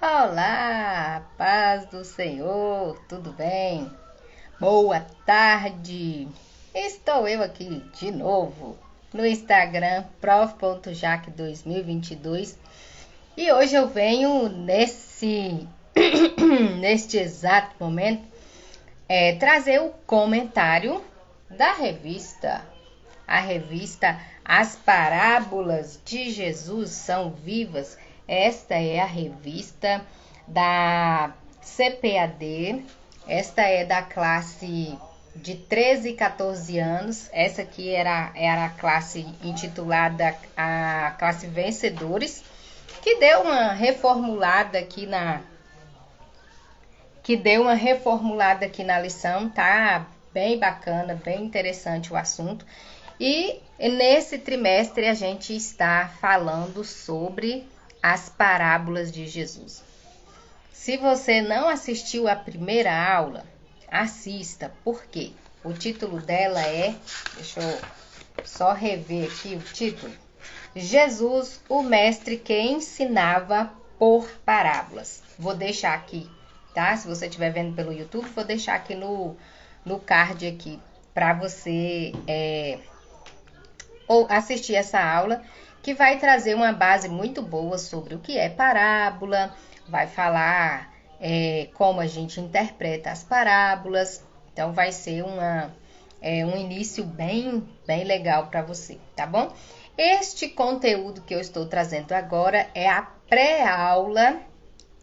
Olá, paz do Senhor, tudo bem? Boa tarde! Estou eu aqui de novo no Instagram prof.jaque2022 e hoje eu venho neste exato momento trazer o comentário da revista. A revista As Parábolas de Jesus São Vivas. Esta é a revista da CPAD, esta é da classe de 13 e 14 anos, essa aqui era a classe intitulada a classe Vencedores, que deu uma reformulada aqui na lição, tá bem bacana, bem interessante o assunto. E nesse trimestre a gente está falando sobre as parábolas de Jesus. Se você não assistiu a primeira aula, assista, porque o título dela deixa eu só rever aqui o título, Jesus, o mestre que ensinava por parábolas. Vou deixar aqui, tá? Se você estiver vendo pelo YouTube, vou deixar aqui no card aqui para você ou assistir essa aula, que vai trazer uma base muito boa sobre o que é parábola, vai falar como a gente interpreta as parábolas. Então vai ser um início bem legal para você, tá bom? Este conteúdo que eu estou trazendo agora é a pré-aula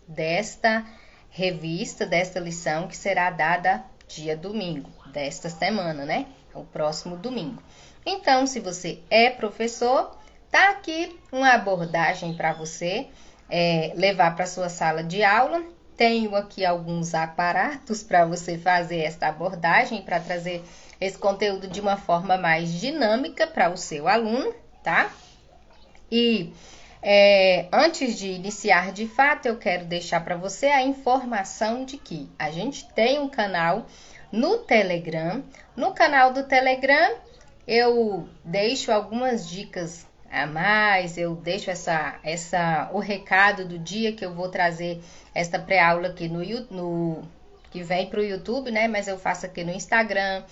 desta revista, desta lição, que será dada dia domingo, desta semana, né? O próximo domingo. Então, se você é professor, tá aqui uma abordagem para você levar para sua sala de aula. Tenho aqui alguns aparatos para você fazer esta abordagem, para trazer esse conteúdo de uma forma mais dinâmica para o seu aluno, tá? E antes de iniciar de fato, eu quero deixar para você a informação de que a gente tem um canal no Telegram. No canal do Telegram, eu deixo algumas dicas a mais, eu deixo o recado do dia que eu vou trazer esta pré-aula aqui que vem para o YouTube, né? Mas eu faço aqui no Instagram.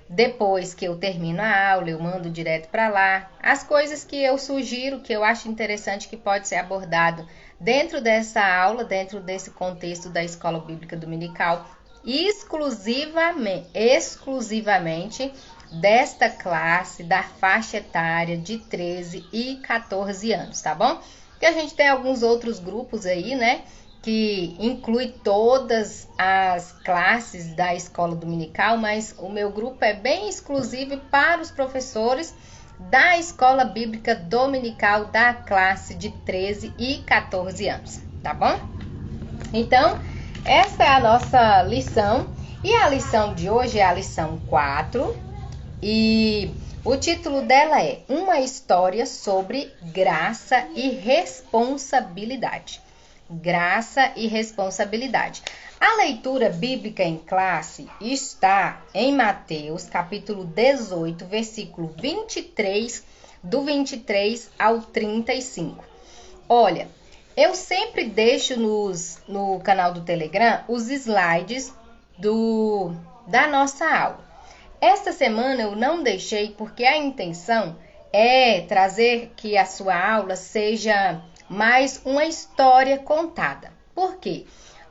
Depois que eu termino a aula, eu mando direto para lá. As coisas que eu sugiro, que eu acho interessante que pode ser abordado dentro dessa aula, dentro desse contexto da Escola Bíblica Dominical, exclusivamente desta classe, da faixa etária de 13 e 14 anos, tá bom? Porque a gente tem alguns outros grupos aí, né, que inclui todas as classes da escola dominical, mas o meu grupo é bem exclusivo para os professores da Escola Bíblica Dominical da classe de 13 e 14 anos, tá bom? Então, essa é a nossa lição, e a lição de hoje é a lição 4, e o título dela é Uma História sobre Graça e Responsabilidade. Graça e responsabilidade. A leitura bíblica em classe está em Mateus, capítulo 18, versículo 23, do 23 ao 35. Olha, eu sempre deixo no canal do Telegram os slides da nossa aula. Esta semana eu não deixei porque a intenção é trazer que a sua aula seja mais uma história contada. Por quê?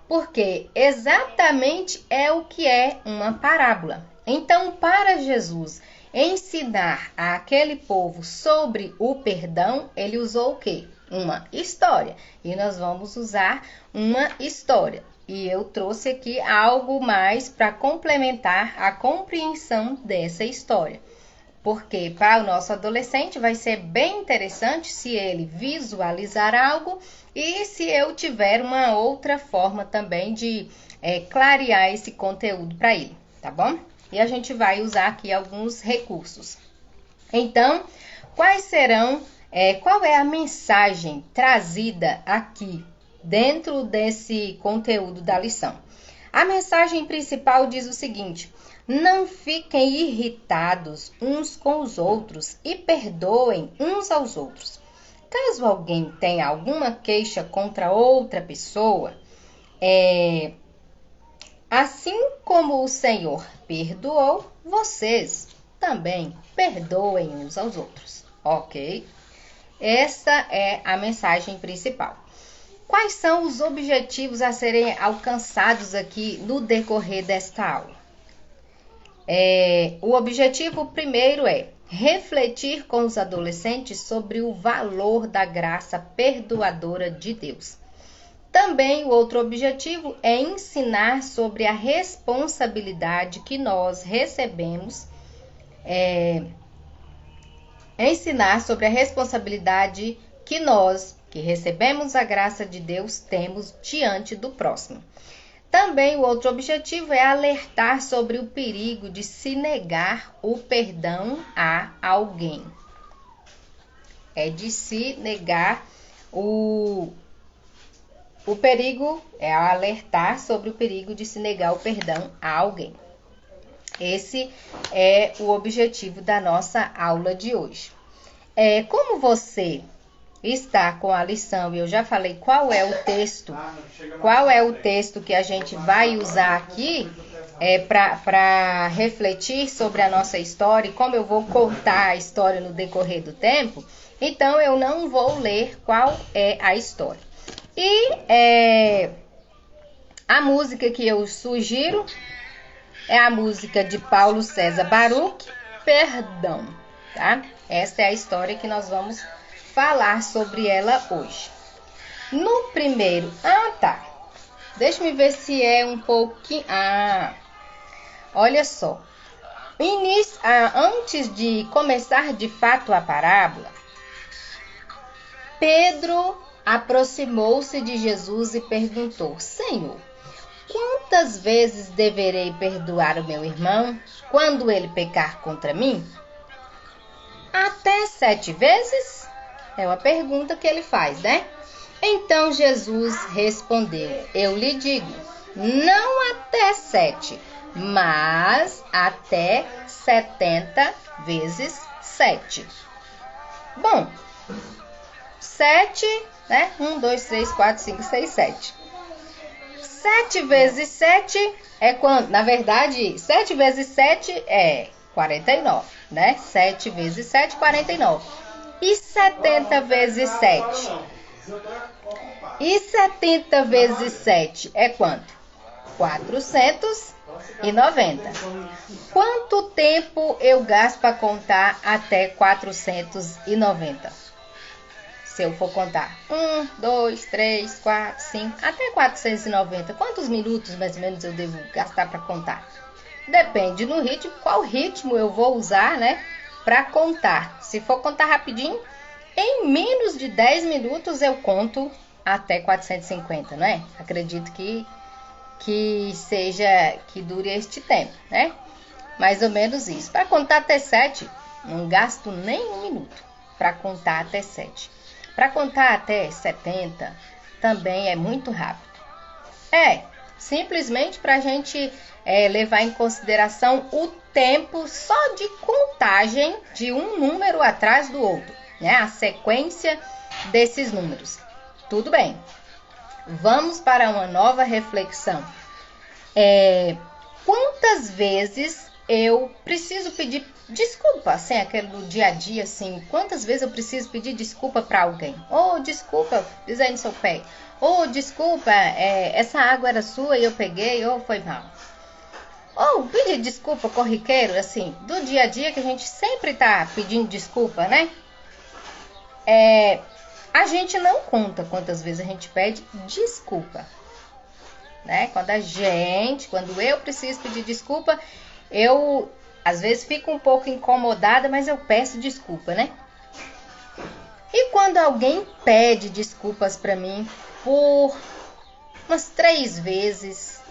Porque exatamente é o que é uma parábola. Então, para Jesus ensinar àquele povo sobre o perdão, ele usou o quê? Uma história. E nós vamos usar uma história. E eu trouxe aqui algo mais para complementar a compreensão dessa história. Porque para o nosso adolescente vai ser bem interessante se ele visualizar algo e se eu tiver uma outra forma também de clarear esse conteúdo para ele, tá bom? E a gente vai usar aqui alguns recursos. Então, qual é a mensagem trazida aqui dentro desse conteúdo da lição? A mensagem principal diz o seguinte: não fiquem irritados uns com os outros e perdoem uns aos outros. Caso alguém tenha alguma queixa contra outra pessoa, assim como o Senhor perdoou, vocês também perdoem uns aos outros, ok? Essa é a mensagem principal. Quais são os objetivos a serem alcançados aqui no decorrer desta aula? O objetivo primeiro é refletir com os adolescentes sobre o valor da graça perdoadora de Deus. Também o outro objetivo é ensinar sobre a responsabilidade que nós recebemos, que recebemos a graça de Deus, temos diante do próximo. Também o outro objetivo é alertar sobre o perigo de se negar o perdão a alguém. De se negar o perigo, alertar sobre o perigo de se negar o perdão a alguém. Esse é o objetivo da nossa aula de hoje. Como você está com a lição e eu já falei qual é o texto que a gente vai usar aqui para refletir sobre a nossa história e como eu vou contar a história no decorrer do tempo, então eu não vou ler qual é a história. E a música que eu sugiro é a música de Paulo César Baruch, Perdão, tá? Essa é a história que nós vamos falar sobre ela hoje. No primeiro... Deixa eu ver se é um pouquinho... Olha só. Antes de começar de fato a parábola, Pedro aproximou-se de Jesus e perguntou: Senhor, quantas vezes deverei perdoar o meu irmão quando ele pecar contra mim? Até 7 vezes? É uma pergunta que ele faz, né? Então Jesus respondeu: eu lhe digo, não até 7, mas até 70 vezes 7. Bom, 7, né? 1, 2, 3, 4, 5, 6, 7. 7 vezes 7 é quanto? Na verdade, 7 vezes 7 é 49, né? 7 vezes 7, 49. E 70 vezes 7? E 70 vezes 7 é quanto? 490. Quanto tempo eu gasto para contar até 490? Se eu for contar 1, 2, 3, 4, 5, até 490, quantos minutos mais ou menos eu devo gastar para contar? Depende do ritmo, qual ritmo eu vou usar, né, para contar. Se for contar rapidinho, em menos de 10 minutos eu conto até 450, né? Acredito que dure este tempo, né? Mais ou menos isso. Para contar até 7, não gasto nem 1 minuto para contar até 7. Para contar até 70 também é muito rápido. Simplesmente para a gente levar em consideração o tempo só de contagem de um número atrás do outro, né? A sequência desses números. Tudo bem. Vamos para uma nova reflexão. Quantas vezes eu preciso pedir desculpa, assim, aquele do dia a dia, assim, quantas vezes eu preciso pedir desculpa para alguém? Desculpa, pisei no seu pé. Desculpa, essa água era sua e eu peguei, foi mal. Pedir desculpa corriqueiro, assim, do dia a dia, que a gente sempre tá pedindo desculpa, né? A gente não conta quantas vezes a gente pede desculpa, né? Quando eu preciso pedir desculpa, eu às vezes fico um pouco incomodada, mas eu peço desculpa, né? E quando alguém pede desculpas para mim por umas 3 vezes,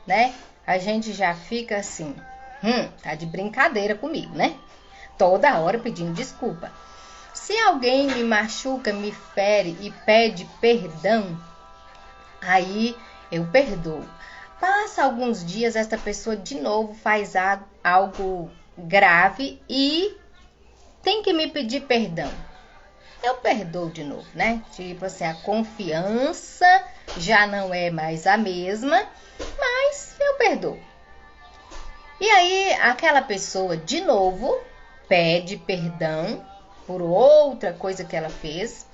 né? A gente já fica assim, tá de brincadeira comigo, né? Toda hora pedindo desculpa. Se alguém me machuca, me fere e pede perdão, aí eu perdoo. Passa alguns dias, esta pessoa de novo faz algo grave e tem que me pedir perdão. eu perdoo de novo, né? Tipo assim, a confiança já não é mais a mesma, mas eu perdoo. E aí, aquela pessoa, de novo, pede perdão por outra coisa que ela fez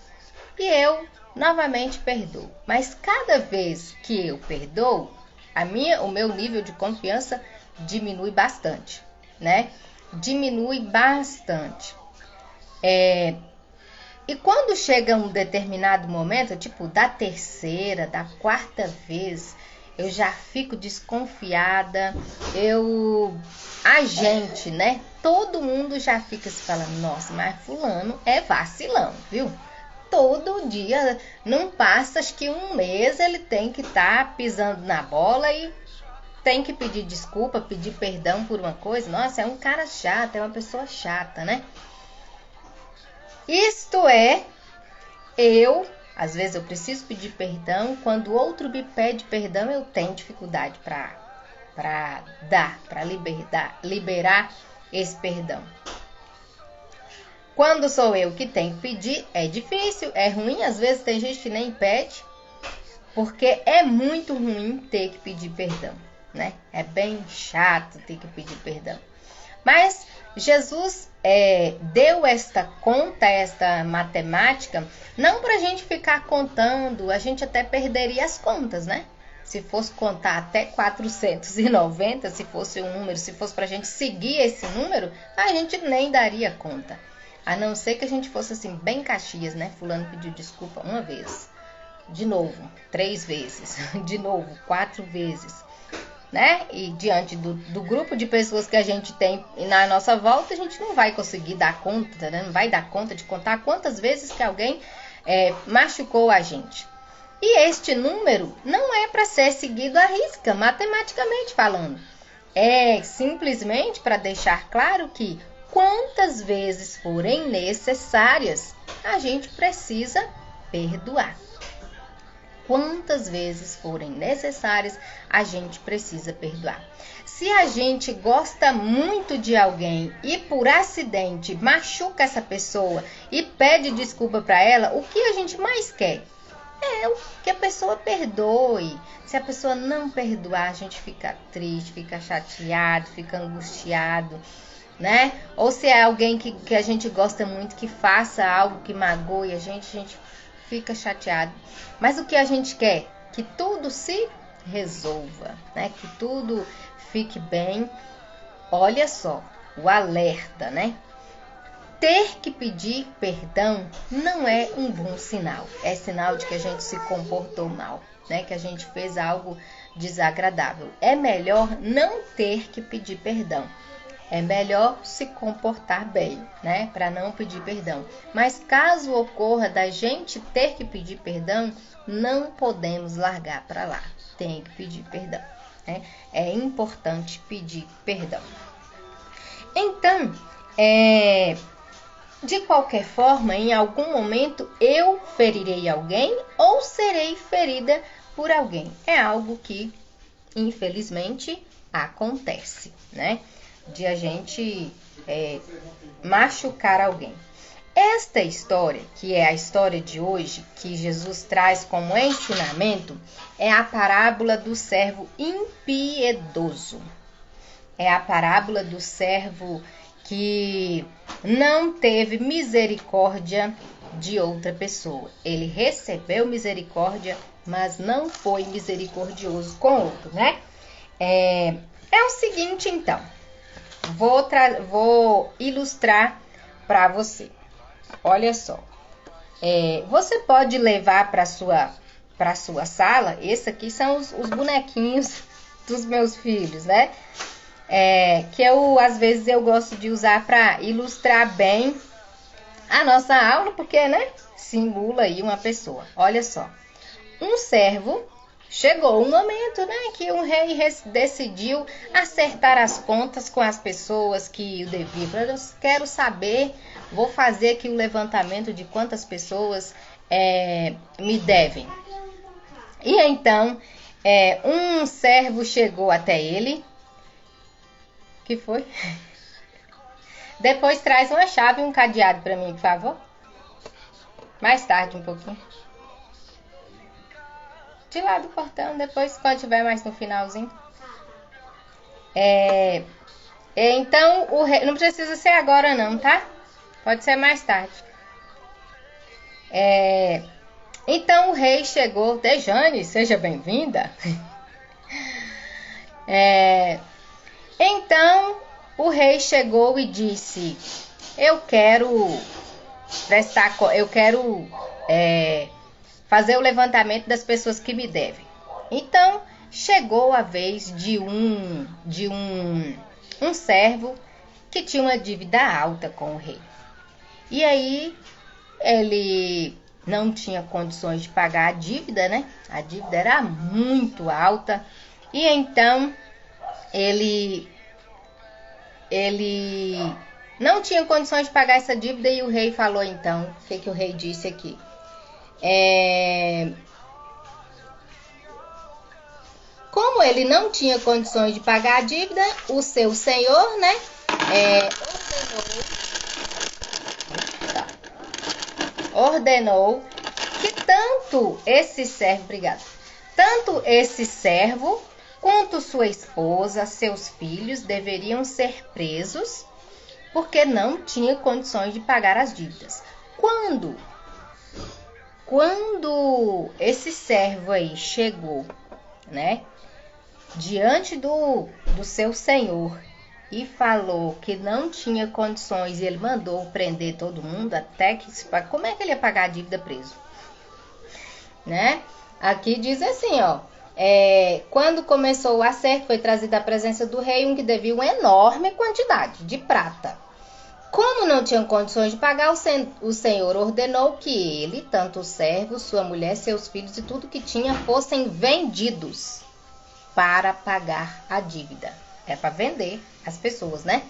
e eu novamente perdoo. Mas cada vez que eu perdoo, o meu nível de confiança diminui bastante, né? Diminui bastante. E quando chega um determinado momento, tipo da terceira, da quarta vez, eu já fico desconfiada. A gente, né? Todo mundo já fica se falando, nossa, mas fulano é vacilão, viu? Todo dia, não passa, acho que um mês ele tem que estar pisando na bola e tem que pedir desculpa, pedir perdão por uma coisa. Nossa, é um cara chato, é uma pessoa chata, né? Isto é, às vezes eu preciso pedir perdão, quando o outro me pede perdão, eu tenho dificuldade para liberar esse perdão. Quando sou eu que tenho que pedir, é difícil, é ruim, às vezes tem gente que nem pede, porque é muito ruim ter que pedir perdão, né? É bem chato ter que pedir perdão. Mas Jesus deu esta conta, esta matemática, não para a gente ficar contando, a gente até perderia as contas, né? Se fosse contar até 490, se fosse um número, se fosse para a gente seguir esse número, a gente nem daria conta. A não ser que a gente fosse assim, bem Caxias, né? Fulano pediu desculpa uma vez, de novo, 3 vezes, de novo, 4 vezes. Né? E diante do grupo de pessoas que a gente tem na nossa volta, a gente não vai conseguir dar conta, né? Não vai dar conta de contar quantas vezes que alguém machucou a gente. E este número não é para ser seguido à risca, matematicamente falando. É simplesmente para deixar claro que quantas vezes forem necessárias, a gente precisa perdoar. Quantas vezes forem necessárias, a gente precisa perdoar. Se a gente gosta muito de alguém e por acidente machuca essa pessoa e pede desculpa para ela, o que a gente mais quer? É que a pessoa perdoe. Se a pessoa não perdoar, a gente fica triste, fica chateado, fica angustiado, né? Ou se é alguém que a gente gosta muito, que faça algo que magoe a gente fica chateado. Mas o que a gente quer? Que tudo se resolva, né? Que tudo fique bem. Olha só, o alerta, né? Ter que pedir perdão não é um bom sinal. É sinal de que a gente se comportou mal, né? Que a gente fez algo desagradável. É melhor não ter que pedir perdão. É melhor se comportar bem, né? Para não pedir perdão. Mas caso ocorra da gente ter que pedir perdão, não podemos largar para lá. Tem que pedir perdão, né? É importante pedir perdão. Então, de qualquer forma, em algum momento eu ferirei alguém ou serei ferida por alguém. É algo que, infelizmente, acontece, né? De a gente machucar alguém. Esta história, que é a história de hoje, que Jesus traz como ensinamento, é a parábola do servo impiedoso. É a parábola do servo que não teve misericórdia de outra pessoa. Ele recebeu misericórdia, mas não foi misericordioso com outro, né? É o seguinte, então. Vou ilustrar para você. Olha só. Você pode levar para sua sala. Esse aqui são os bonequinhos dos meus filhos, né? Que às vezes eu gosto de usar para ilustrar bem a nossa aula, porque, né? Simula aí uma pessoa. Olha só. Um servo. Chegou um momento, né, que o rei decidiu acertar as contas com as pessoas que o deviam. Eu quero saber, vou fazer aqui o levantamento de quantas pessoas me devem. E então, um servo chegou até ele. Que foi? Depois traz uma chave e um cadeado para mim, por favor. Mais tarde um pouquinho. De lá do portão, depois quando tiver mais no finalzinho. Então, o rei... Não precisa ser agora não, tá? Pode ser mais tarde. Então o rei chegou. Dejane, seja bem-vinda. Então o rei chegou e disse: eu quero fazer o levantamento das pessoas que me devem. Então chegou a vez de um servo que tinha uma dívida alta com o rei. E aí ele não tinha condições de pagar a dívida, né? A dívida era muito alta. E então ele não tinha condições de pagar essa dívida e o rei falou então, o que o rei disse aqui? Como ele não tinha condições de pagar a dívida, o seu senhor, né, ordenou que tanto esse servo quanto sua esposa, seus filhos deveriam ser presos porque não tinha condições de pagar as dívidas. Quando esse servo aí chegou, né, diante do seu senhor e falou que não tinha condições e ele mandou prender todo mundo até que... Como é que ele ia pagar a dívida preso? Né? Aqui diz assim, ó. Quando começou o acerto, foi trazido à presença do rei um que devia uma enorme quantidade de prata. Como não tinham condições de pagar, o senhor ordenou que ele, tanto o servo, sua mulher, seus filhos e tudo que tinha fossem vendidos para pagar a dívida. É para vender as pessoas, né?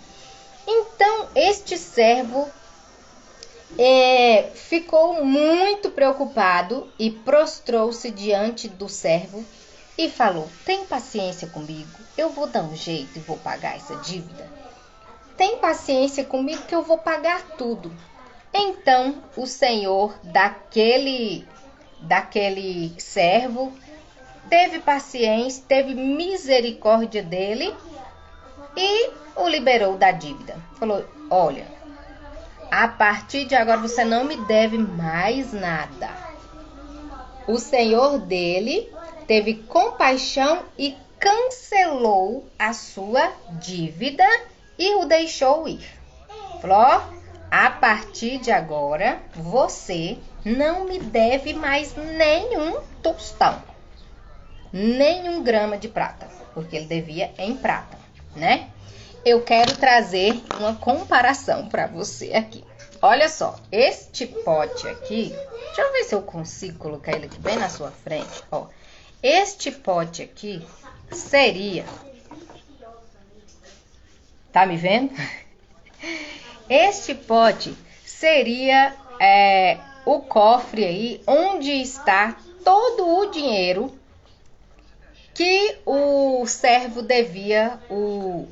Então, este servo ficou muito preocupado e prostrou-se diante do servo e falou: tem paciência comigo, eu vou dar um jeito e vou pagar essa dívida. Tem paciência comigo que eu vou pagar tudo. Então, o senhor daquele servo teve paciência, teve misericórdia dele e o liberou da dívida. Falou: olha, a partir de agora você não me deve mais nada. O senhor dele teve compaixão e cancelou a sua dívida e o deixou ir. Falou: a partir de agora você não me deve mais nenhum tostão, nenhum grama de prata, porque ele devia em prata, né? Eu quero trazer uma comparação para você aqui. Olha só, este pote aqui, deixa eu ver se eu consigo colocar ele aqui bem na sua frente, ó. Este pote aqui seria... Tá me vendo? Este pote seria o cofre aí onde está todo o dinheiro que o servo devia o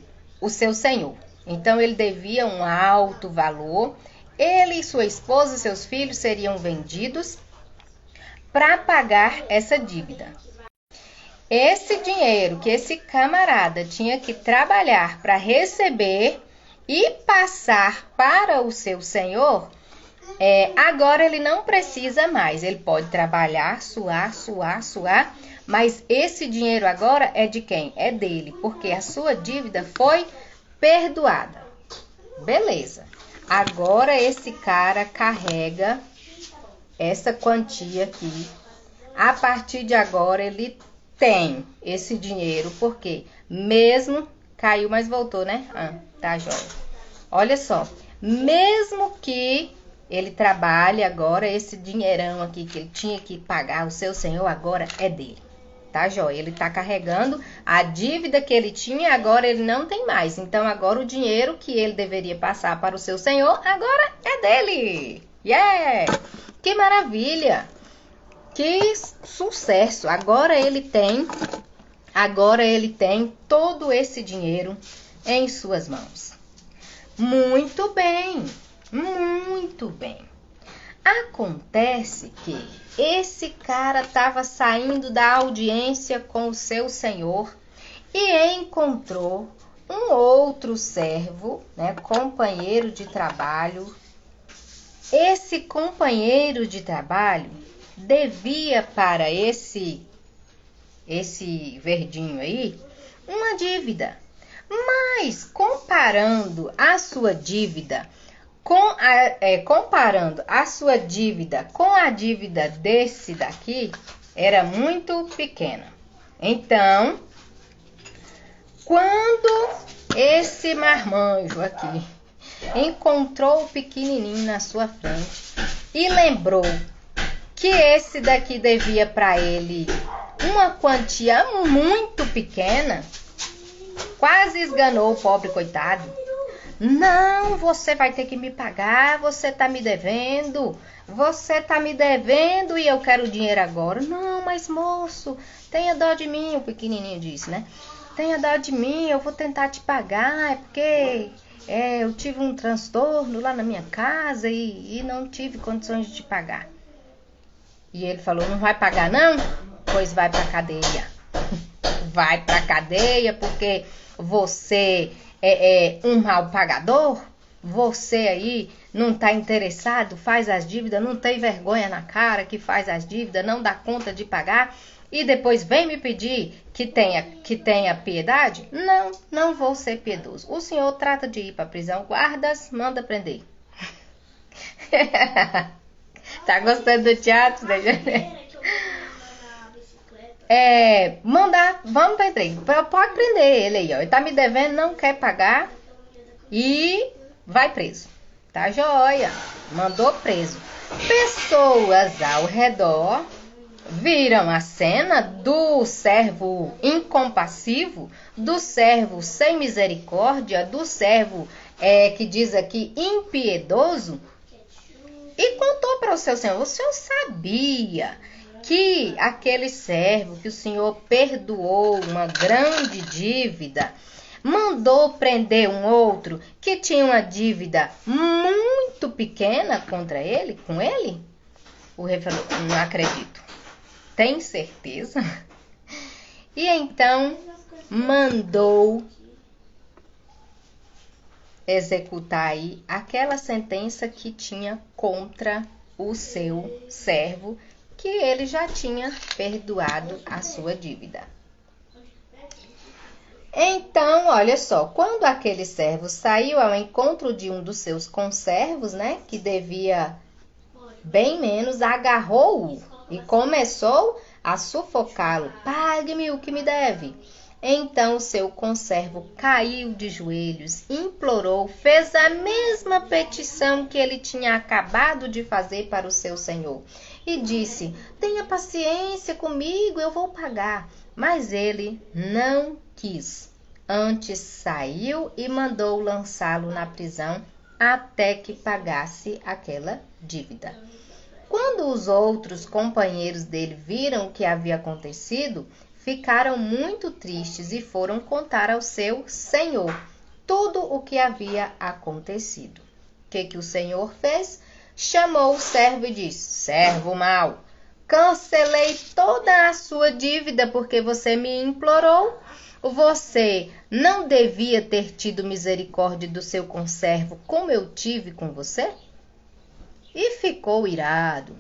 seu senhor. Então ele devia um alto valor. Ele e sua esposa e seus filhos seriam vendidos para pagar essa dívida. Esse dinheiro que esse camarada tinha que trabalhar para receber e passar para o seu senhor, agora ele não precisa mais. Ele pode trabalhar, suar, mas esse dinheiro agora é de quem? É dele, porque a sua dívida foi perdoada. Beleza. Agora esse cara carrega essa quantia aqui. A partir de agora ele tem esse dinheiro, porque mesmo... Caiu, mas voltou, né? Tá jóia. Olha só, mesmo que ele trabalhe agora, esse dinheirão aqui que ele tinha que pagar o seu senhor, agora é dele. Tá jóia? Ele tá carregando a dívida que ele tinha, agora ele não tem mais. Então agora o dinheiro que ele deveria passar para o seu senhor, agora é dele. Yeah! Que maravilha! Que sucesso! Agora ele tem todo esse dinheiro em suas mãos. Muito bem, muito bem. Acontece que esse cara estava saindo da audiência com o seu senhor e encontrou um outro servo, né, companheiro de trabalho. Esse companheiro de trabalho devia para esse verdinho aí uma dívida. Mas comparando a sua dívida com a dívida desse daqui, era muito pequena. Então, quando esse marmanjo aqui encontrou o pequenininho na sua frente e lembrou que esse daqui devia para ele uma quantia muito pequena, quase esganou o pobre coitado. Não, você vai ter que me pagar, você tá me devendo e eu quero o dinheiro agora. Não, mas moço, tenha dó de mim, o pequenininho disse, né? Tenha dó de mim, eu vou tentar te pagar, é porque eu tive um transtorno lá na minha casa e não tive condições de te pagar. E ele falou, não vai pagar não? Pois vai pra cadeia. Vai pra cadeia porque você é um mal pagador? Você aí não tá interessado, faz as dívidas, não tem vergonha na cara que faz as dívidas, não dá conta de pagar e depois vem me pedir que tenha piedade? Não vou ser piedoso. O senhor trata de ir pra prisão, guardas, manda prender. Tá gostando do teatro, né? Vamos prender. Pode prender ele aí, ó. Ele tá me devendo, não quer pagar e vai preso. Tá joia. Mandou preso. Pessoas ao redor viram a cena do servo incompassivo, do servo sem misericórdia, do servo que diz aqui impiedoso, e contou para o seu senhor. O senhor sabia que aquele servo que o senhor perdoou uma grande dívida, mandou prender um outro que tinha uma dívida muito pequena com ele? O rei falou, não acredito. Tem certeza? E então mandou executar aí aquela sentença que tinha contra o seu servo, que ele já tinha perdoado a sua dívida. Então, olha só, quando aquele servo saiu ao encontro de um dos seus conservos, né, que devia bem menos, agarrou-o e começou a sufocá-lo. Pague-me o que me deve. Então o seu conservo caiu de joelhos, implorou, fez a mesma petição que ele tinha acabado de fazer para o seu senhor. E disse, tenha paciência comigo, eu vou pagar. Mas ele não quis. Antes saiu e mandou lançá-lo na prisão até que pagasse aquela dívida. Quando os outros companheiros dele viram o que havia acontecido, ficaram muito tristes e foram contar ao seu senhor tudo o que havia acontecido. O que o senhor fez? Chamou o servo e disse, servo mau, cancelei toda a sua dívida porque você me implorou. Você não devia ter tido misericórdia do seu conservo como eu tive com você? E ficou irado.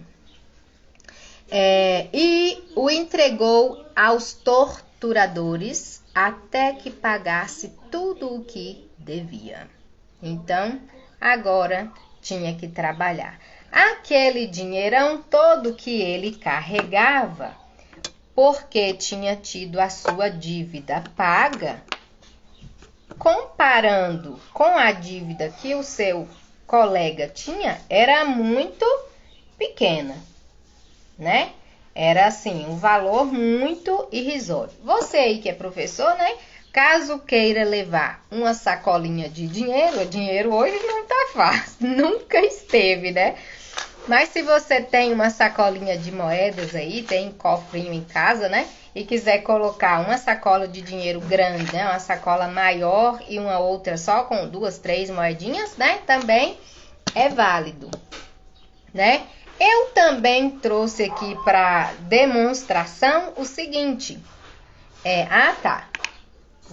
E o entregou aos torturadores até que pagasse tudo o que devia. Então, agora tinha que trabalhar. Aquele dinheirão todo que ele carregava, porque tinha tido a sua dívida paga, comparando com a dívida que o seu colega tinha, era muito pequena, né? Era assim, um valor muito irrisório. Você aí que é professor, né? Caso queira levar uma sacolinha de dinheiro, o dinheiro hoje não tá fácil, nunca esteve, né? Mas se você tem uma sacolinha de moedas aí, tem um cofrinho em casa, né? E quiser colocar uma sacola de dinheiro grande, né? Uma sacola maior e uma outra só com 2, 3 moedinhas, né? Também é válido. né? Eu também trouxe aqui para demonstração o seguinte. Tá.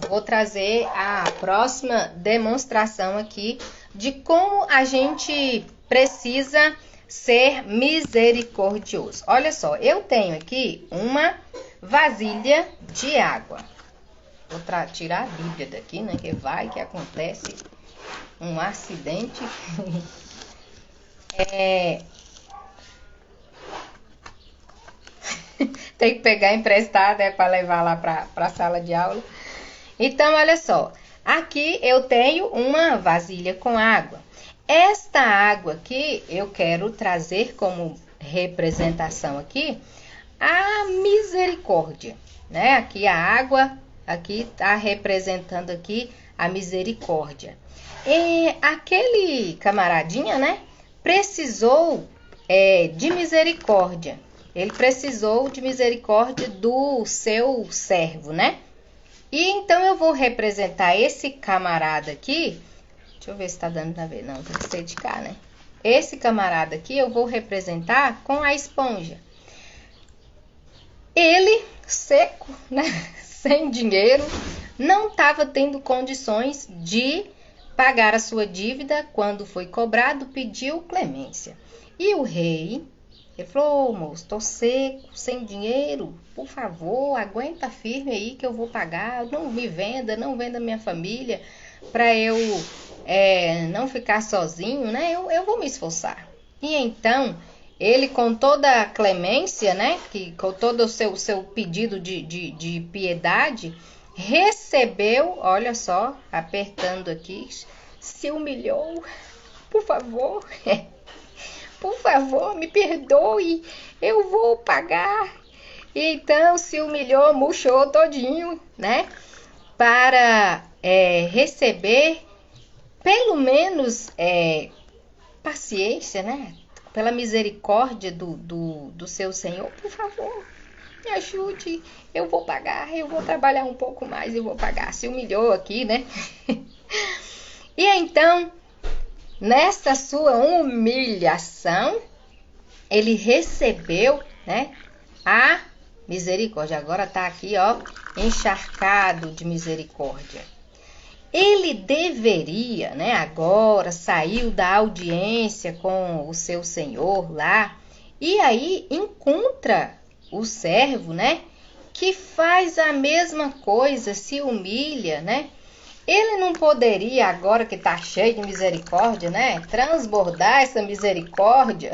Vou trazer a próxima demonstração aqui de como a gente precisa ser misericordioso. Olha só, eu tenho aqui uma vasilha de água. Vou tirar a Bíblia daqui, né? Que vai que acontece um acidente. Tem que pegar emprestado, para levar lá para a sala de aula. Então, olha só. Aqui eu tenho uma vasilha com água. Esta água aqui, eu quero trazer como representação aqui a misericórdia, né? Aqui a água, aqui está representando aqui a misericórdia. E aquele camaradinha, né? Precisou de misericórdia. Ele precisou de misericórdia do seu servo, né? E então eu vou representar esse camarada aqui. Deixa eu ver se tá dando pra ver. Não, tem que ser de cá, né? Esse camarada aqui eu vou representar com a esponja. Ele, seco, né? Sem dinheiro, não estava tendo condições de pagar a sua dívida. Quando foi cobrado, pediu clemência. E o rei, ele falou: moço, tô seco, sem dinheiro, por favor, aguenta firme aí que eu vou pagar. Não me venda, não venda minha família, para eu não ficar sozinho, né? Eu vou me esforçar. E então, ele com toda a clemência, né? Com todo o seu pedido de piedade, recebeu, olha só, apertando aqui, se humilhou, por favor, por favor, me perdoe, eu vou pagar. E então se humilhou, murchou todinho, né? Para receber pelo menos paciência, né? Pela misericórdia do seu Senhor. Por favor, me ajude, eu vou pagar, eu vou trabalhar um pouco mais e vou pagar. Se humilhou aqui, né? E então, nessa sua humilhação, ele recebeu, né, a misericórdia. Agora tá aqui, ó, encharcado de misericórdia. Ele deveria, né, agora saiu da audiência com o seu senhor lá, e aí encontra o servo, né, que faz a mesma coisa, se humilha, né? Ele não poderia, agora que tá cheio de misericórdia, né, transbordar essa misericórdia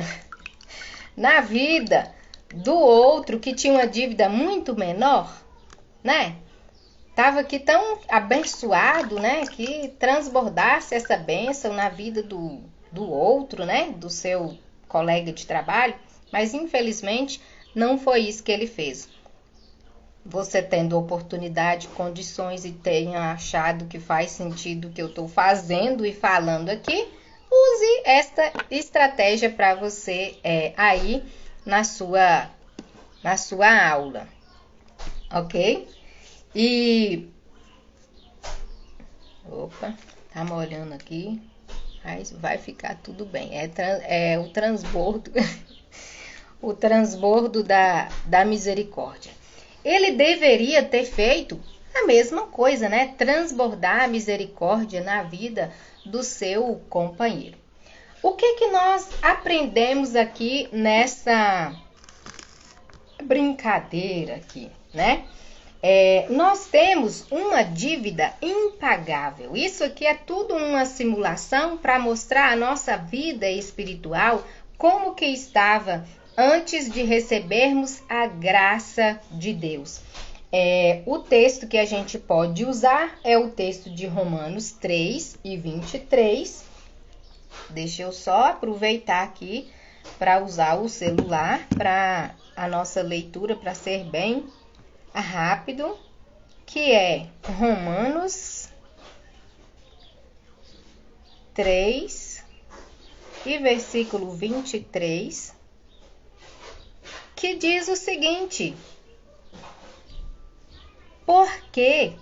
na vida do outro que tinha uma dívida muito menor, né? Tava aqui tão abençoado, né, que transbordasse essa bênção na vida do outro, né, do seu colega de trabalho, mas infelizmente não foi isso que ele fez. Você tendo oportunidade, condições e tenha achado que faz sentido o que eu estou fazendo e falando aqui, use esta estratégia para você aí na sua aula, ok? E opa, tá molhando aqui, mas vai ficar tudo bem. É o transbordo, o transbordo da misericórdia. Ele deveria ter feito a mesma coisa, né? Transbordar a misericórdia na vida do seu companheiro. O que nós aprendemos aqui nessa brincadeira aqui, né? Nós temos uma dívida impagável. Isso aqui é tudo uma simulação para mostrar a nossa vida espiritual como que estava antes de recebermos a graça de Deus. O texto que a gente pode usar é o texto de Romanos 3:23. Deixa eu só aproveitar aqui para usar o celular para a nossa leitura, para ser bem rápido, que é Romanos 3 e versículo 23, que diz o seguinte: porque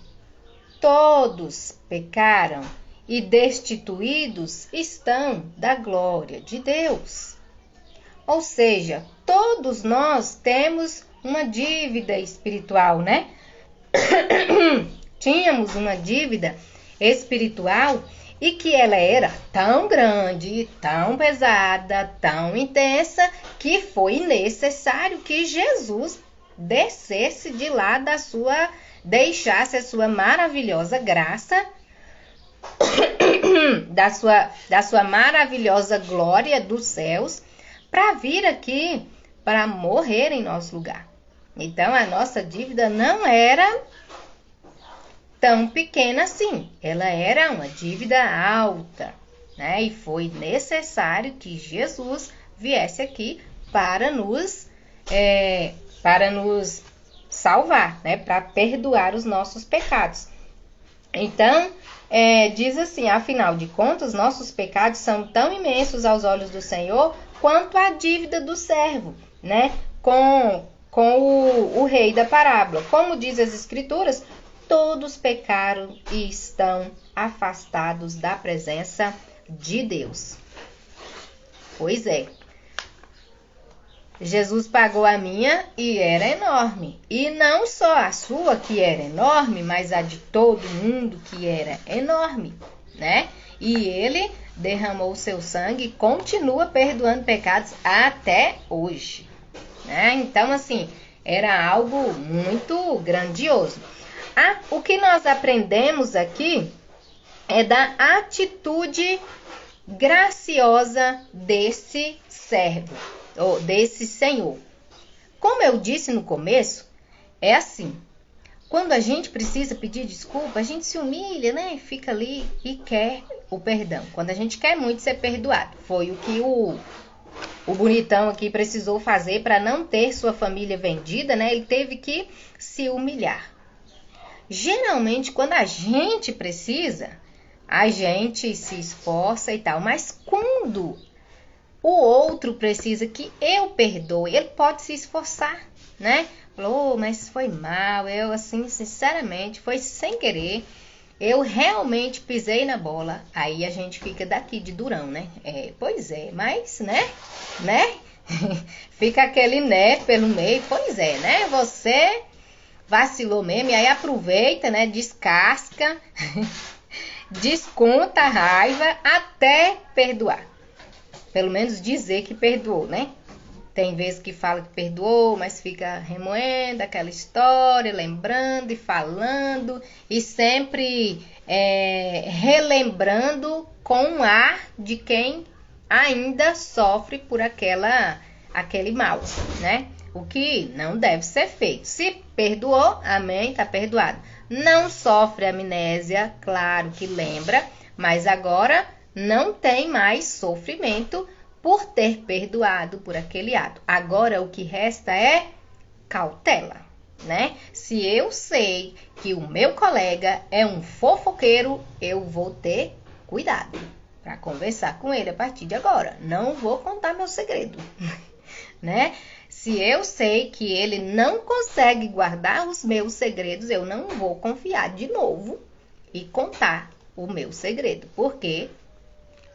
todos pecaram e destituídos estão da glória de Deus. Ou seja, todos nós temos uma dívida espiritual, né? Tínhamos uma dívida espiritual e que ela era tão grande, tão pesada, tão intensa, que foi necessário que Jesus descesse de lá deixasse a sua maravilhosa graça, da sua maravilhosa glória dos céus, para vir aqui, para morrer em nosso lugar. Então, a nossa dívida não era tão pequena assim. Ela era uma dívida alta, né? E foi necessário que Jesus viesse aqui para nos salvar, né? Para perdoar os nossos pecados. Então, diz assim: afinal de contas, nossos pecados são tão imensos aos olhos do Senhor quanto a dívida do servo, né? Com o rei da parábola. Como diz as Escrituras, todos pecaram e estão afastados da presença de Deus. Pois é. Jesus pagou a minha e era enorme. E não só a sua que era enorme, mas a de todo mundo que era enorme, né? E ele derramou o seu sangue e continua perdoando pecados até hoje, né? Então, assim, era algo muito grandioso. O que nós aprendemos aqui é da atitude graciosa desse servo, ou desse Senhor. Como eu disse no começo, é assim: quando a gente precisa pedir desculpa, a gente se humilha, né? Fica ali e quer o perdão. Quando a gente quer muito ser perdoado. Foi o que o bonitão aqui precisou fazer para não ter sua família vendida, né? Ele teve que se humilhar. Geralmente, quando a gente precisa, a gente se esforça e tal. Mas quando o outro precisa que eu perdoe, ele pode se esforçar, né? Falou, mas foi mal, eu assim, sinceramente, foi sem querer, eu realmente pisei na bola. Aí a gente fica daqui de durão, né? Pois é, mas, né? Fica aquele né pelo meio, pois é, né? Você vacilou mesmo, e aí aproveita, né? Descasca, desconta a raiva até perdoar. Pelo menos dizer que perdoou, né? Tem vezes que fala que perdoou, mas fica remoendo aquela história, lembrando e falando, e sempre relembrando com um ar de quem ainda sofre por aquele mal, né? O que não deve ser feito. Se perdoou, amém, tá perdoado. Não sofre amnésia, claro que lembra, mas agora não tem mais sofrimento por ter perdoado por aquele ato. Agora o que resta é cautela, né? Se eu sei que o meu colega é um fofoqueiro, eu vou ter cuidado para conversar com ele a partir de agora. Não vou contar meu segredo, né? Se eu sei que ele não consegue guardar os meus segredos, eu não vou confiar de novo e contar o meu segredo, porque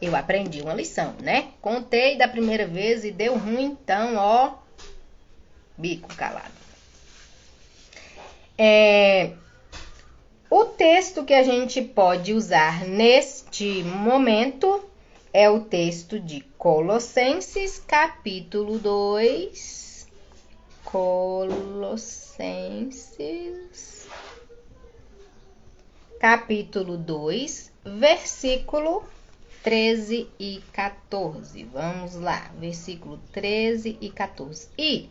eu aprendi uma lição, né? Contei da primeira vez e deu ruim, então, ó, bico calado. O texto que a gente pode usar neste momento é o texto de Colossenses, capítulo 2. Colossenses, capítulo 2, versículo 13 e 14. Vamos lá, versículo 13 e 14. E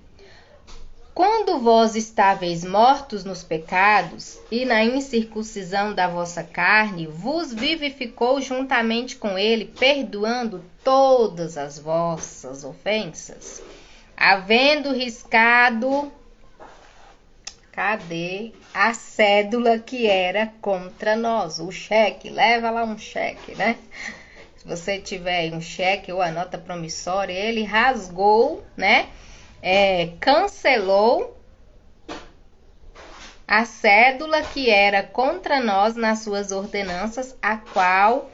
quando vós estáveis mortos nos pecados e na incircuncisão da vossa carne, vos vivificou juntamente com ele, perdoando todas as vossas ofensas, havendo riscado, cadê? A cédula que era contra nós, o cheque, leva lá um cheque, né? Se você tiver um cheque ou a nota promissória, ele rasgou, né? Cancelou a cédula que era contra nós nas suas ordenanças, a qual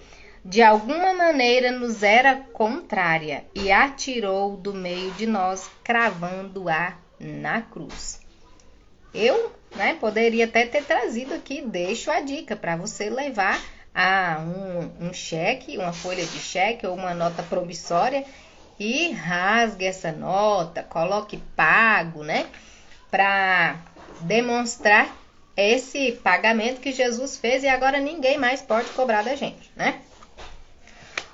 de alguma maneira nos era contrária e a tirou do meio de nós, cravando-a na cruz. Eu, poderia até ter trazido aqui, deixo a dica para você levar a um cheque, uma folha de cheque ou uma nota promissória e rasgue essa nota, coloque pago, para demonstrar esse pagamento que Jesus fez e agora ninguém mais pode cobrar da gente,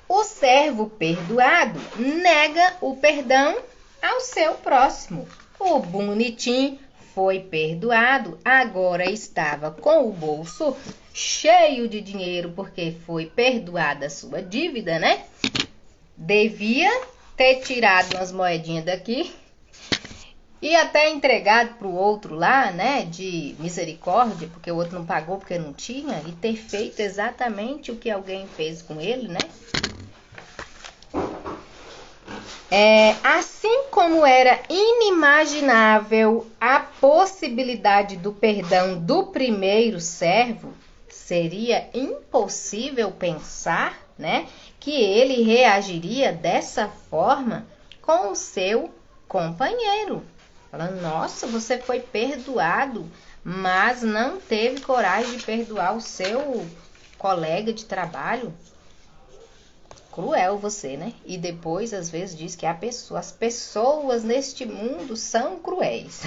O servo perdoado nega o perdão ao seu próximo. O bonitinho foi perdoado, agora estava com o bolso cheio de dinheiro porque foi perdoada a sua dívida, Devia ter tirado umas moedinhas daqui e até entregado para o outro lá, de misericórdia, porque o outro não pagou porque não tinha, e ter feito exatamente o que alguém fez com ele, Assim como era inimaginável a possibilidade do perdão do primeiro servo, seria impossível pensar, que ele reagiria dessa forma com o seu companheiro. Falando, nossa, você foi perdoado, mas não teve coragem de perdoar o seu colega de trabalho. Cruel você, E depois, às vezes, diz que as pessoas neste mundo são cruéis,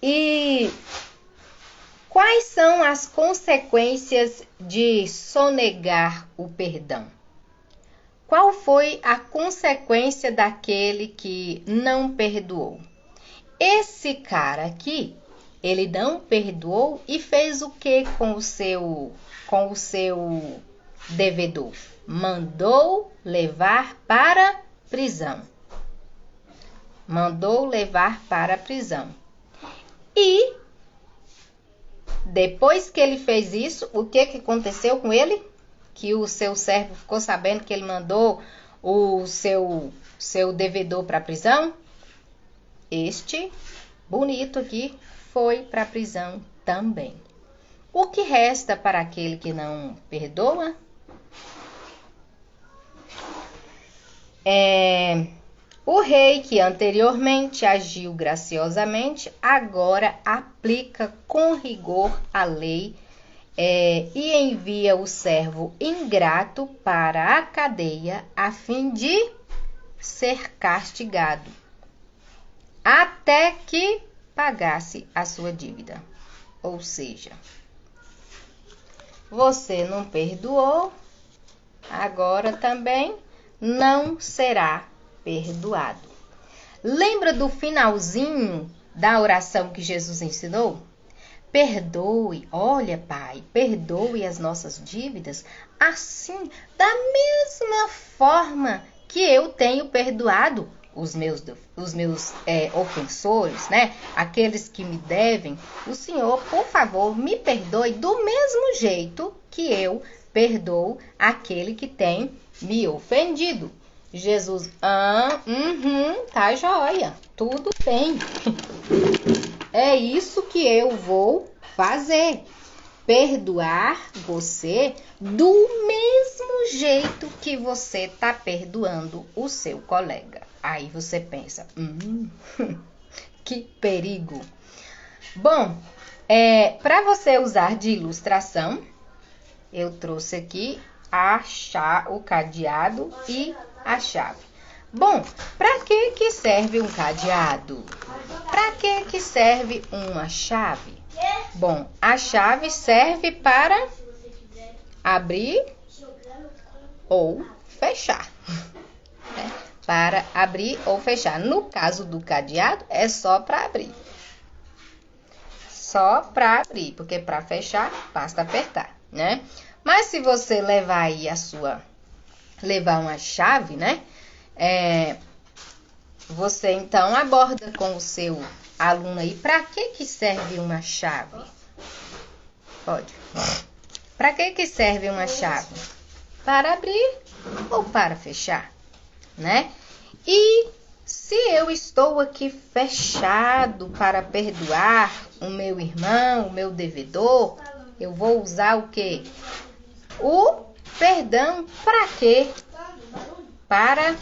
E quais são as consequências de sonegar o perdão? Qual foi a consequência daquele que não perdoou? Esse cara aqui, ele não perdoou e fez o que com o seu devedor? Mandou levar para prisão. E depois que ele fez isso, o que aconteceu com ele? Que o seu servo ficou sabendo que ele mandou o seu devedor para a prisão? Este bonito aqui foi para a prisão também. O que resta para aquele que não perdoa? O rei que anteriormente agiu graciosamente, agora aplica com rigor a lei e envia o servo ingrato para a cadeia a fim de ser castigado, até que pagasse a sua dívida. Ou seja, você não perdoou, agora também não será perdoado. Lembra do finalzinho da oração que Jesus ensinou? Perdoe, olha, Pai, perdoe as nossas dívidas, assim, da mesma forma que eu tenho perdoado os meus ofensores, aqueles que me devem. O Senhor, por favor, me perdoe do mesmo jeito que eu perdoo aquele que tem me ofendido. Jesus, tá joia, tudo bem. É isso que eu vou fazer. Perdoar você do mesmo jeito que você está perdoando o seu colega. Aí você pensa, que perigo. Bom, para você usar de ilustração, eu trouxe aqui o cadeado e a chave. Bom, para que serve um cadeado? Para que serve uma chave? Bom, a chave serve para abrir ou fechar. Para abrir ou fechar. No caso do cadeado, é só para abrir. Só para abrir, porque para fechar, basta apertar, Mas se você levar aí levar uma chave, você então aborda com o seu aluno aí, para que serve uma chave? Pode. Para que serve uma chave? Para abrir ou para fechar, E se eu estou aqui fechado para perdoar o meu irmão, o meu devedor, eu vou usar o quê? O perdão para quê? Para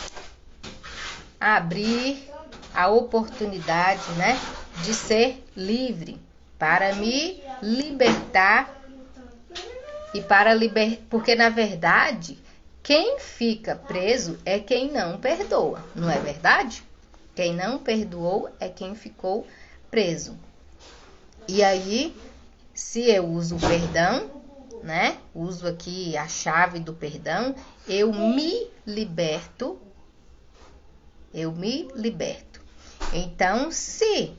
abrir a oportunidade, né, de ser livre, para me libertar e porque na verdade quem fica preso é quem não perdoa, não é verdade? Quem não perdoou é quem ficou preso. E aí, se eu uso o perdão, né? Uso aqui a chave do perdão, eu me liberto. Eu me liberto. Então, se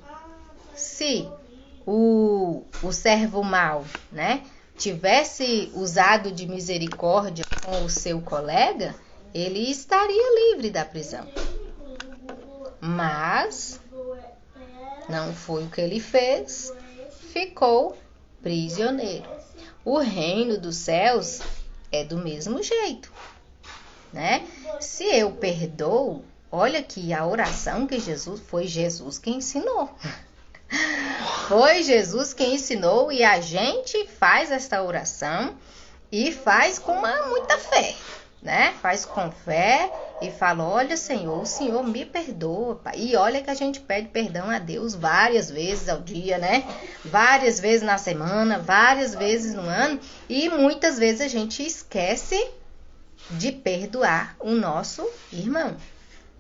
o servo mau, né, tivesse usado de misericórdia com o seu colega, ele estaria livre da prisão. Mas não foi o que ele fez, ficou prisioneiro. O reino dos céus é do mesmo jeito, né? Se eu perdoo, olha que a oração que foi Jesus que ensinou. Foi Jesus que ensinou e a gente faz esta oração e faz com muita fé, né? Faz com fé e fala, olha Senhor, o Senhor me perdoa, Pai. E olha que a gente pede perdão a Deus várias vezes ao dia, né? Várias vezes na semana, várias vezes no ano. E muitas vezes a gente esquece de perdoar o nosso irmão.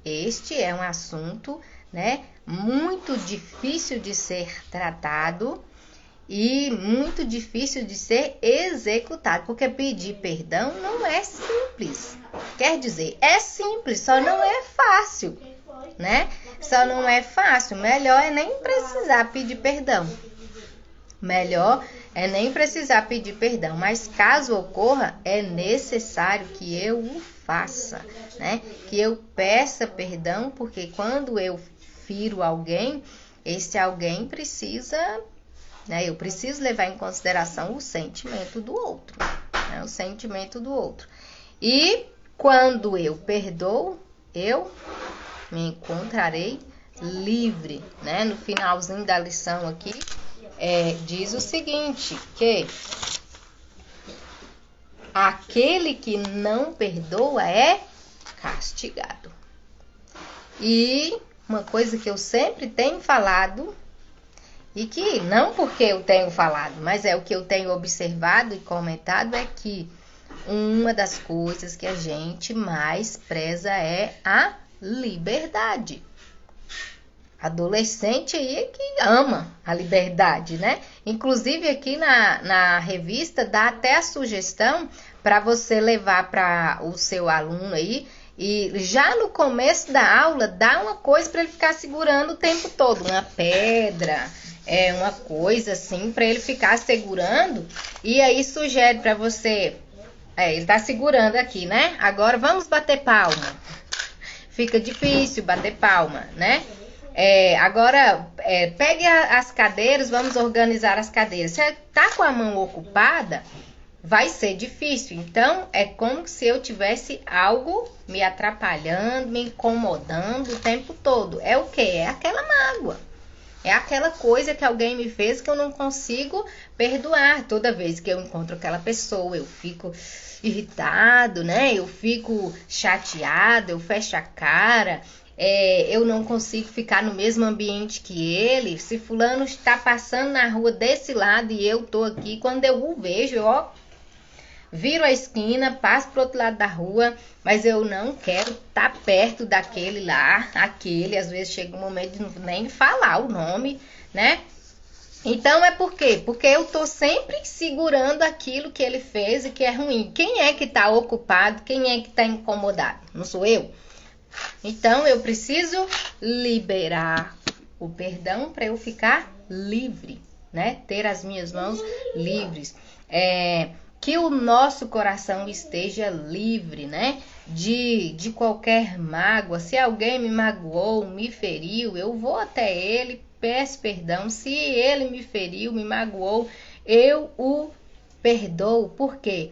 Este é um assunto, né, muito difícil de ser tratado e muito difícil de ser executado, porque pedir perdão não é simples. Quer dizer, é simples, só não é fácil, né? Só não é fácil. Melhor é nem precisar pedir perdão. Melhor é nem precisar pedir perdão, mas caso ocorra, é necessário que eu o faça, né? Que eu peça perdão, porque quando eu firo alguém, esse alguém precisa, né? Eu preciso levar em consideração o sentimento do outro, né? O sentimento do outro. E quando eu perdoo, eu me encontrarei livre, né? No finalzinho da lição aqui, diz o seguinte, que aquele que não perdoa é castigado. E uma coisa que eu sempre tenho falado, e que não porque eu tenho falado, mas é o que eu tenho observado e comentado, é que uma das coisas que a gente mais preza é a liberdade. Adolescente aí é que ama a liberdade, né? Inclusive aqui na revista dá até a sugestão para você levar para o seu aluno aí e já no começo da aula dá uma coisa para ele ficar segurando o tempo todo, uma pedra, uma coisa assim para ele ficar segurando, e aí sugere para você, ele tá segurando aqui, né? Agora vamos bater palma. Fica difícil bater palma, né? Agora, pegue as cadeiras, vamos organizar as cadeiras. Se tá com a mão ocupada, vai ser difícil. Então, é como se eu tivesse algo me atrapalhando, me incomodando o tempo todo. É o quê? É aquela mágoa. É aquela coisa que alguém me fez que eu não consigo perdoar. Toda vez que eu encontro aquela pessoa, eu fico irritado, né? Eu fico chateado, eu fecho a cara. Eu não consigo ficar no mesmo ambiente que ele. Se fulano está passando na rua desse lado e eu tô aqui, quando eu o vejo, eu viro a esquina, passo pro outro lado da rua, mas eu não quero estar perto daquele lá, às vezes chega um momento de nem falar o nome, né? Então é por quê? Porque eu tô sempre segurando aquilo que ele fez e que é ruim. Quem é que tá ocupado? Quem é que tá incomodado? Não sou eu? Então, eu preciso liberar o perdão para eu ficar livre, né? Ter as minhas mãos livres. Que o nosso coração esteja livre, né? De qualquer mágoa. Se alguém me magoou, me feriu, eu vou até ele, peço perdão. Se ele me feriu, me magoou, eu o perdoo. Por quê?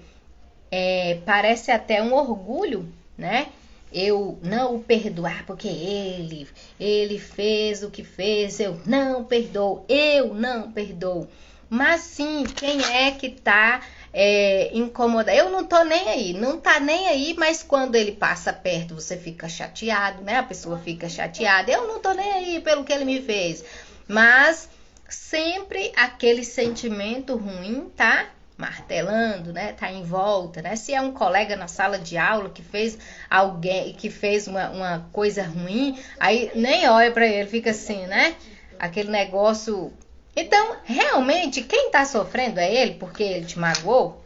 Parece até um orgulho, né? Eu não o perdoar porque ele fez o que fez, eu não perdoo. Mas sim, quem é que está incomodar. Eu não tô nem aí, não tá nem aí, mas quando ele passa perto, você fica chateado, né? A pessoa fica chateada. Eu não tô nem aí pelo que ele me fez. Mas sempre aquele sentimento ruim tá martelando, né? Tá em volta, né? Se é um colega na sala de aula que fez uma coisa ruim, aí nem olha pra ele, fica assim, né? Aquele negócio. Então, realmente, quem tá sofrendo é ele, porque ele te magoou.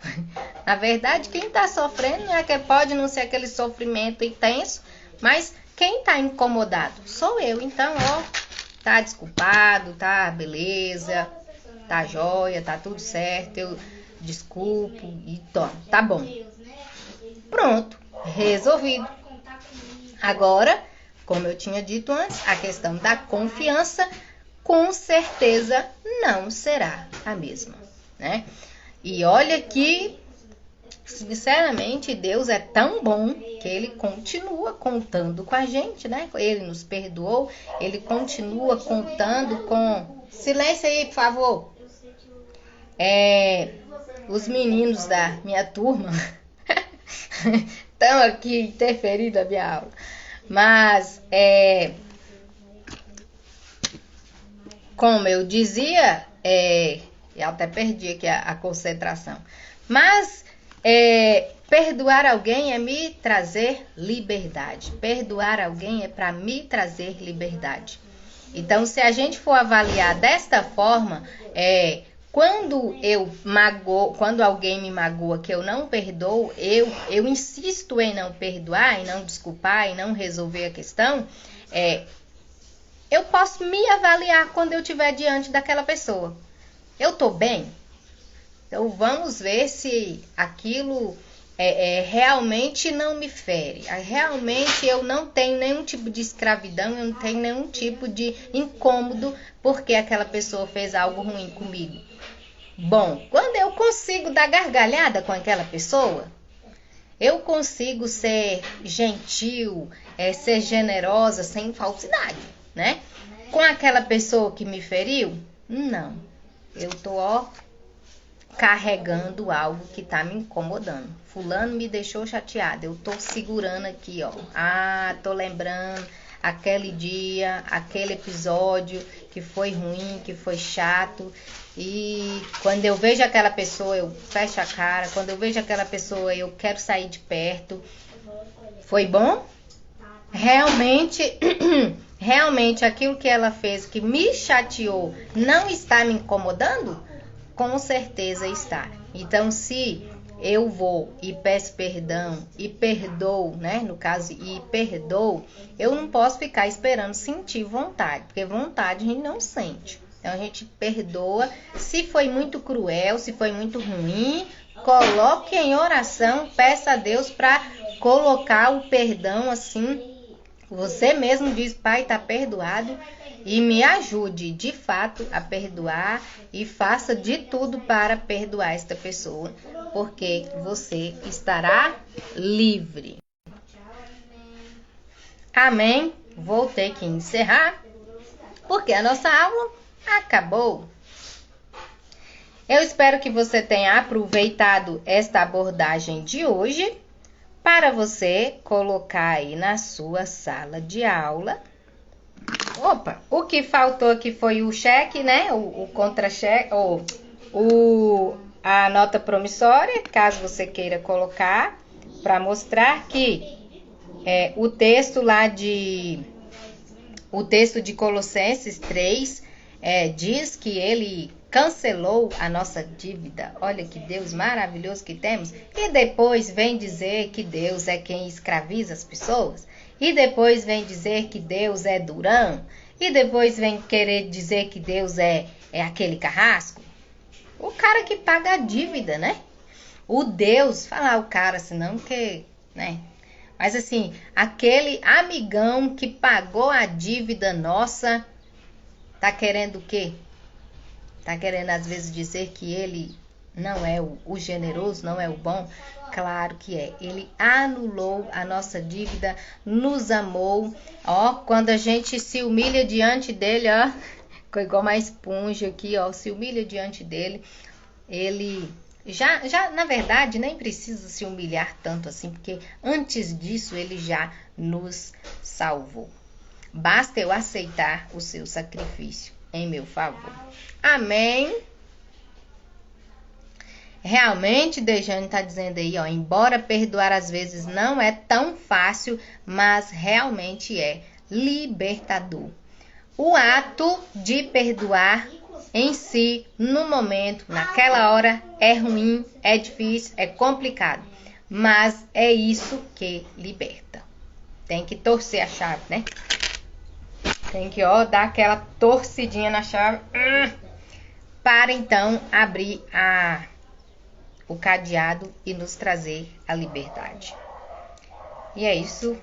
Na verdade, quem tá sofrendo é que pode não ser aquele sofrimento intenso, mas quem tá incomodado sou eu. Então, ó, tá desculpado, tá beleza, tá jóia, tá tudo certo, eu desculpo e tá bom. Pronto, resolvido. Agora, como eu tinha dito antes, a questão da confiança com certeza não será a mesma, né? E olha que, sinceramente, Deus é tão bom que Ele continua contando com a gente, né? Ele nos perdoou, Ele continua contando com... Silêncio aí, por favor. Os meninos da minha turma estão aqui interferindo a minha aula. Mas, como eu dizia, eu até perdi aqui a concentração. Mas, perdoar alguém é me trazer liberdade. Perdoar alguém é para me trazer liberdade. Então, se a gente for avaliar desta forma, quando alguém me magoa que eu não perdoo, eu insisto em não perdoar, em não desculpar, em não resolver a questão, eu posso me avaliar quando eu estiver diante daquela pessoa. Eu tô bem? Então vamos ver se aquilo realmente não me fere. Realmente eu não tenho nenhum tipo de escravidão, eu não tenho nenhum tipo de incômodo porque aquela pessoa fez algo ruim comigo. Bom, quando eu consigo dar gargalhada com aquela pessoa, eu consigo ser gentil, ser generosa, sem falsidade, né? Com aquela pessoa que me feriu, não. Eu tô, carregando algo que tá me incomodando. Fulano me deixou chateada, eu tô segurando aqui, tô lembrando aquele dia, aquele episódio que foi ruim, que foi chato. E quando eu vejo aquela pessoa, eu fecho a cara. Quando eu vejo aquela pessoa, eu quero sair de perto. Foi bom? Realmente aquilo que ela fez, que me chateou, não está me incomodando? Com certeza está. Então, se eu vou e peço perdão e perdoo, né? No caso, e perdoo, eu não posso ficar esperando sentir vontade, porque vontade a gente não sente. Então, a gente perdoa. Se foi muito cruel, se foi muito ruim, coloque em oração, peça a Deus para colocar o perdão assim. Você mesmo diz, Pai, está perdoado, e me ajude de fato a perdoar e faça de tudo para perdoar esta pessoa, porque você estará livre. Amém? Vou ter que encerrar, porque a nossa aula acabou. Eu espero que você tenha aproveitado esta abordagem de hoje para você colocar aí na sua sala de aula. Opa, o que faltou aqui foi o cheque, né? O contra-cheque, a nota promissória, caso você queira colocar, para mostrar que o texto de Colossenses 3 diz que ele cancelou a nossa dívida. Olha que Deus maravilhoso que temos. E depois vem dizer que Deus é quem escraviza as pessoas. E depois vem dizer que Deus é durão. E depois vem querer dizer que Deus é aquele carrasco. O cara que paga a dívida, né? O Deus, falar o cara, senão que, né? Mas assim, aquele amigão que pagou a dívida nossa, tá querendo o quê? Tá querendo às vezes dizer que ele não é o generoso, não é o bom? Claro que é. Ele anulou a nossa dívida, nos amou. Quando a gente se humilha diante dele, ficou igual uma esponja aqui, se humilha diante dele, ele Já, na verdade, nem precisa se humilhar tanto assim, porque antes disso ele já nos salvou. Basta eu aceitar o seu sacrifício em meu favor. Amém? Realmente, Dejane está dizendo aí, ó, embora perdoar às vezes não é tão fácil, mas realmente é libertador. O ato de perdoar em si, no momento, naquela hora, é ruim, é difícil, é complicado. Mas é isso que liberta. Tem que torcer a chave, né? Tem que, ó, dar aquela torcidinha na chave. Para então abrir o cadeado e nos trazer a liberdade. E é isso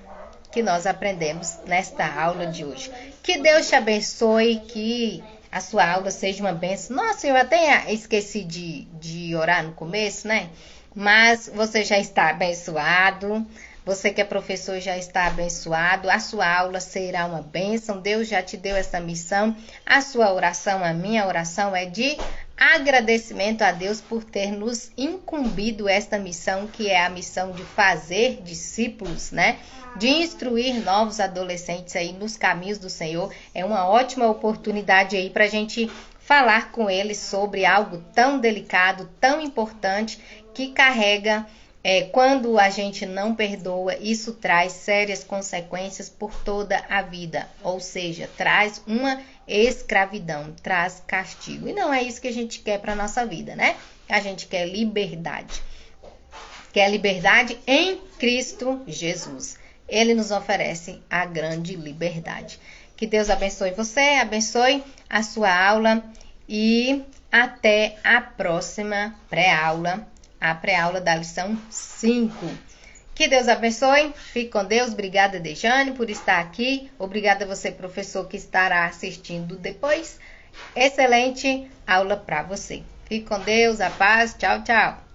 que nós aprendemos nesta aula de hoje. Que Deus te abençoe, que a sua aula seja uma bênção. Nossa, eu até esqueci de orar no começo, né? Mas você já está abençoado. Você que é professor já está abençoado. A sua aula será uma bênção. Deus já te deu essa missão. A sua oração, a minha oração é de agradecimento a Deus por ter nos incumbido esta missão, que é a missão de fazer discípulos, né? De instruir novos adolescentes aí nos caminhos do Senhor. É uma ótima oportunidade aí para a gente falar com eles sobre algo tão delicado, tão importante, que carrega, quando a gente não perdoa, isso traz sérias consequências por toda a vida. Ou seja, traz uma escravidão, traz castigo. E não é isso que a gente quer para a nossa vida, né? A gente quer liberdade. Quer liberdade em Cristo Jesus. Ele nos oferece a grande liberdade. Que Deus abençoe você, abençoe a sua aula e até a próxima pré-aula, a pré-aula da lição 5. Que Deus abençoe, fique com Deus. Obrigada, Dejane, por estar aqui. Obrigada a você, professor, que estará assistindo depois. Excelente aula para você. Fique com Deus, a paz. Tchau, tchau.